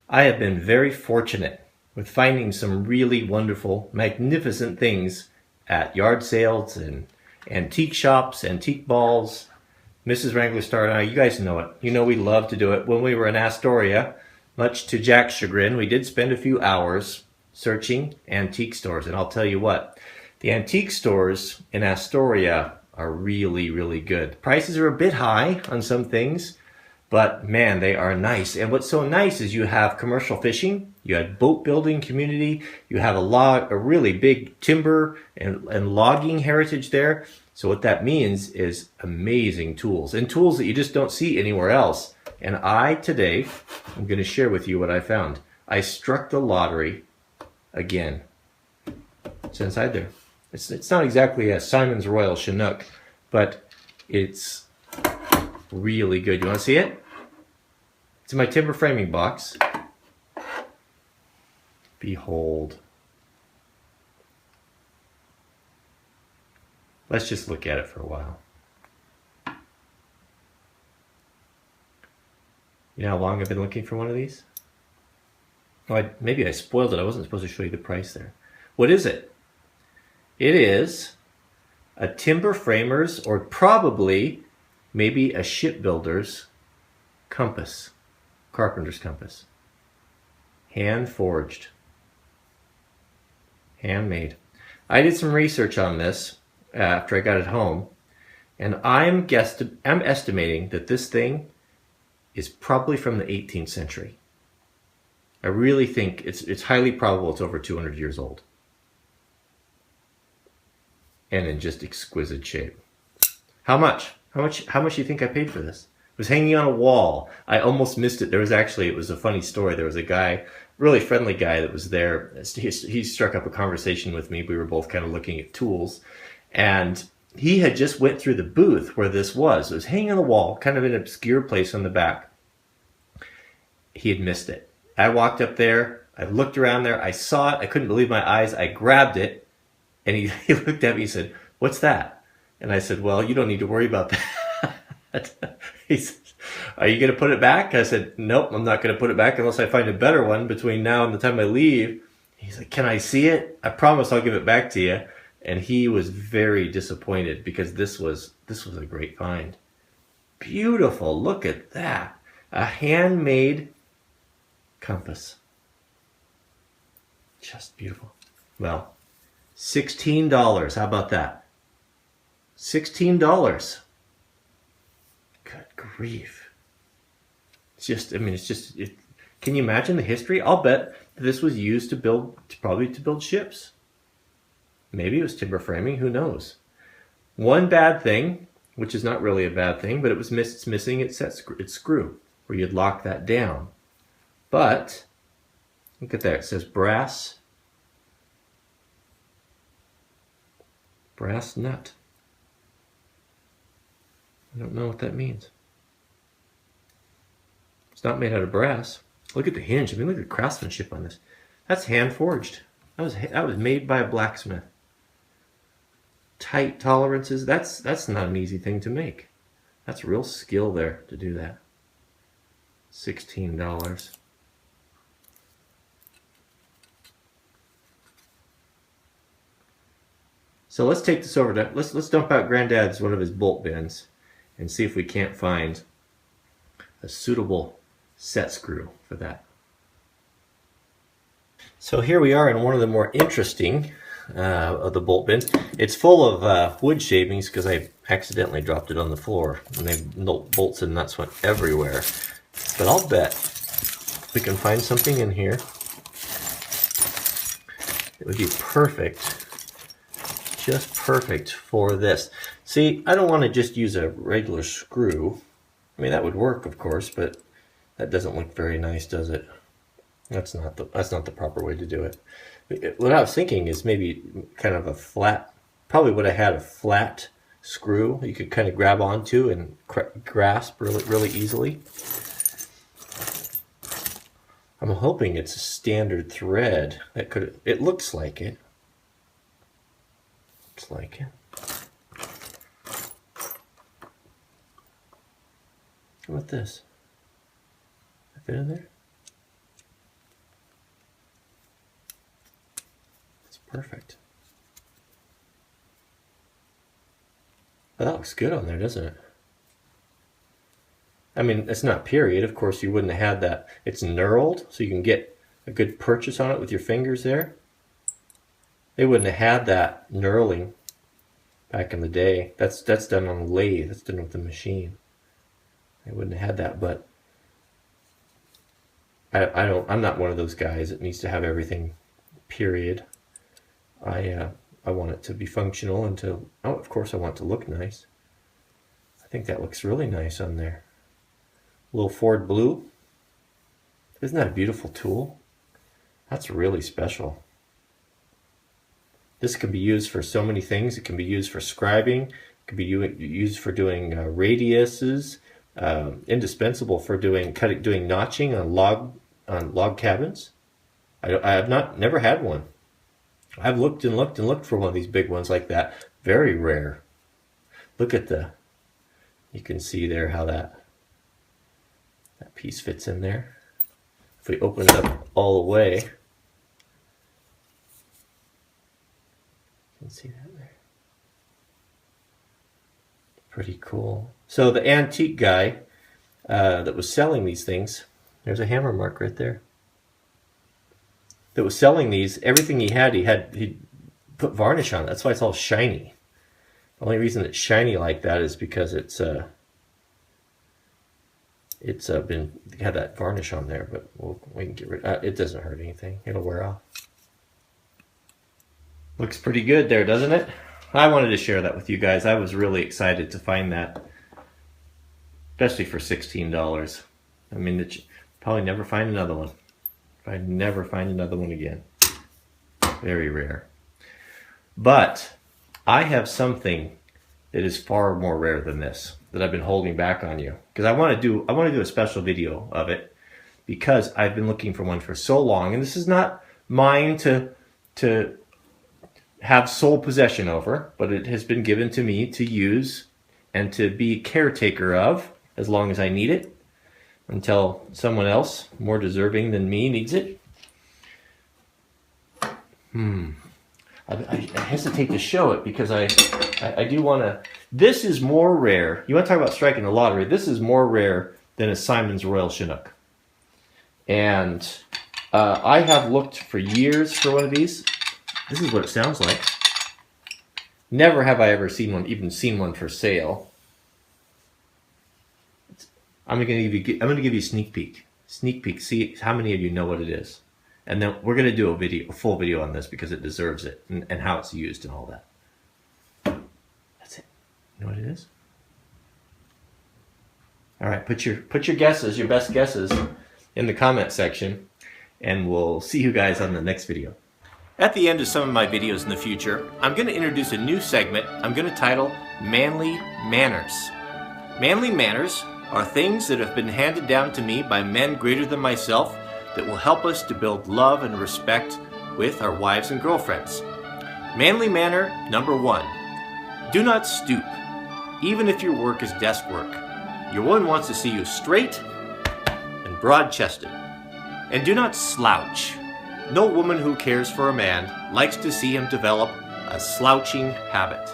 I have been very fortunate with finding some really wonderful, magnificent things at yard sales and antique shops, antique balls. Mrs. Wranglerstar and I, you guys know it. You know we love to do it. When we were in Astoria, much to Jack's chagrin, we did spend a few hours searching antique stores. And I'll tell you what, the antique stores in Astoria are really, really good. Prices are a bit high on some things, but man, they are nice. And what's so nice is you have commercial fishing, you have boat building community, you have a really big timber and logging heritage there. So what that means is amazing tools and tools that you just don't see anywhere else. And today, I'm going to share with you what I found. I struck the lottery again. It's inside there. It's not exactly a Simon's Royal Chinook, but it's really good. You want to see it? It's in my timber framing box. Behold. Let's just look at it for a while. You know how long I've been looking for one of these? Oh, maybe I spoiled it. I wasn't supposed to show you the price there. What is it? It is a timber framer's, or probably maybe a shipbuilder's compass, carpenter's compass. Hand forged, handmade. I did some research on this after I got it home, and I'm estimating that this thing is probably from the 18th century. I really think it's highly probable it's over 200 years old. And in just exquisite shape. How much? How much do you think I paid for this? It was hanging on a wall. I almost missed it. It was a funny story. There was a guy, really friendly guy that was there. He struck up a conversation with me. We were both kind of looking at tools. And he had just went through the booth where this was. It was hanging on the wall, kind of in an obscure place on the back. He had missed it. I walked up there. I looked around there. I saw it. I couldn't believe my eyes. I grabbed it. And he looked at me and said, "What's that?" And I said, "Well, you don't need to worry about that." He said, "Are you going to put it back?" I said, "Nope, I'm not going to put it back unless I find a better one between now and the time I leave." He's like, "Can I see it? I promise I'll give it back to you." And he was very disappointed because this was a great find. Beautiful. Look at that. A handmade compass. Just beautiful. Well, $16. How about that? $16. Good grief. Can you imagine the history? I'll bet this was used to build ships. Maybe it was timber framing, who knows? One bad thing, which is not really a bad thing, but it's missing its screw, where you'd lock that down. But, look at that, it says brass nut. I don't know what that means. It's not made out of brass. Look at the hinge. Look at the craftsmanship on this. That's hand forged. That was made by a blacksmith. Tight tolerances. That's not an easy thing to make. That's real skill there to do that. $16. So let's take this over to, let's dump out Granddad's one of his bolt bins and see if we can't find a suitable set screw for that. So here we are in one of the more interesting of the bolt bins. It's full of wood shavings because I accidentally dropped it on the floor and bolts and nuts went everywhere. But I'll bet we can find something in here that would be perfect. Just perfect for this. See, I don't want to just use a regular screw. I mean, that would work, of course, but that doesn't look very nice, does it? That's not the proper way to do it. What I was thinking is maybe kind of a flat, probably would have had a flat screw you could kind of grab onto and grasp really easily. I'm hoping it's a standard thread. It looks like it. Looks like it. How about this? Fit in there? Perfect. Well, that looks good on there, doesn't it? I mean, it's not period. Of course, you wouldn't have had that. It's knurled, so you can get a good purchase on it with your fingers there. They wouldn't have had that knurling back in the day. That's done on a lathe. That's done with the machine. They wouldn't have had that, but I'm not one of those guys that needs to have everything period. I want it to be functional and to, oh, of course I want it to look nice. I think that looks really nice on there. A little Ford blue. Isn't that a beautiful tool? That's really special. This can be used for so many things. It can be used for scribing. It can be used for doing radiuses. Indispensable for doing notching on log cabins. I have never had one. I've looked and looked and looked for one of these big ones like that. Very rare. Look at you can see there how that piece fits in there. If we open it up all the way, you can see that there. Pretty cool. So the antique guy that was selling these things, there's a hammer mark right there. That was selling these, everything he put varnish on it. That's why it's all shiny. The only reason it's shiny like that is because it's had that varnish on there, but we can get rid of it. It doesn't hurt anything. It'll wear off. Looks pretty good there, doesn't it? I wanted to share that with you guys. I was really excited to find that, especially for $16. I mean, probably never find another one. I'd never find another one again. Very rare. But I have something that is far more rare than this that I've been holding back on you, because I want to do a special video of it, because I've been looking for one for so long, and this is not mine to have sole possession over, but it has been given to me to use and to be caretaker of as long as I need it, until someone else more deserving than me needs it. I hesitate to show it because I do want to. This is more rare. You want to talk about striking the lottery? This is more rare than a Simon's Royal Chinook. And I have looked for years for one of these. This is what it sounds like. Never have I ever seen one, even seen one for sale. I'm gonna give you a sneak peek. Sneak peek. See how many of you know what it is, and then we're gonna do a full video on this because it deserves it, and how it's used and all that. That's it. You know what it is? All right. Put your guesses, your best guesses, in the comment section, and we'll see you guys on the next video. At the end of some of my videos in the future, I'm going to introduce a new segment I'm going to title Manly Manners. Manly manners are things that have been handed down to me by men greater than myself that will help us to build love and respect with our wives and girlfriends. Manly manner number 1. Do not stoop, even if your work is desk work. Your woman wants to see you straight and broad-chested. And do not slouch. No woman who cares for a man likes to see him develop a slouching habit.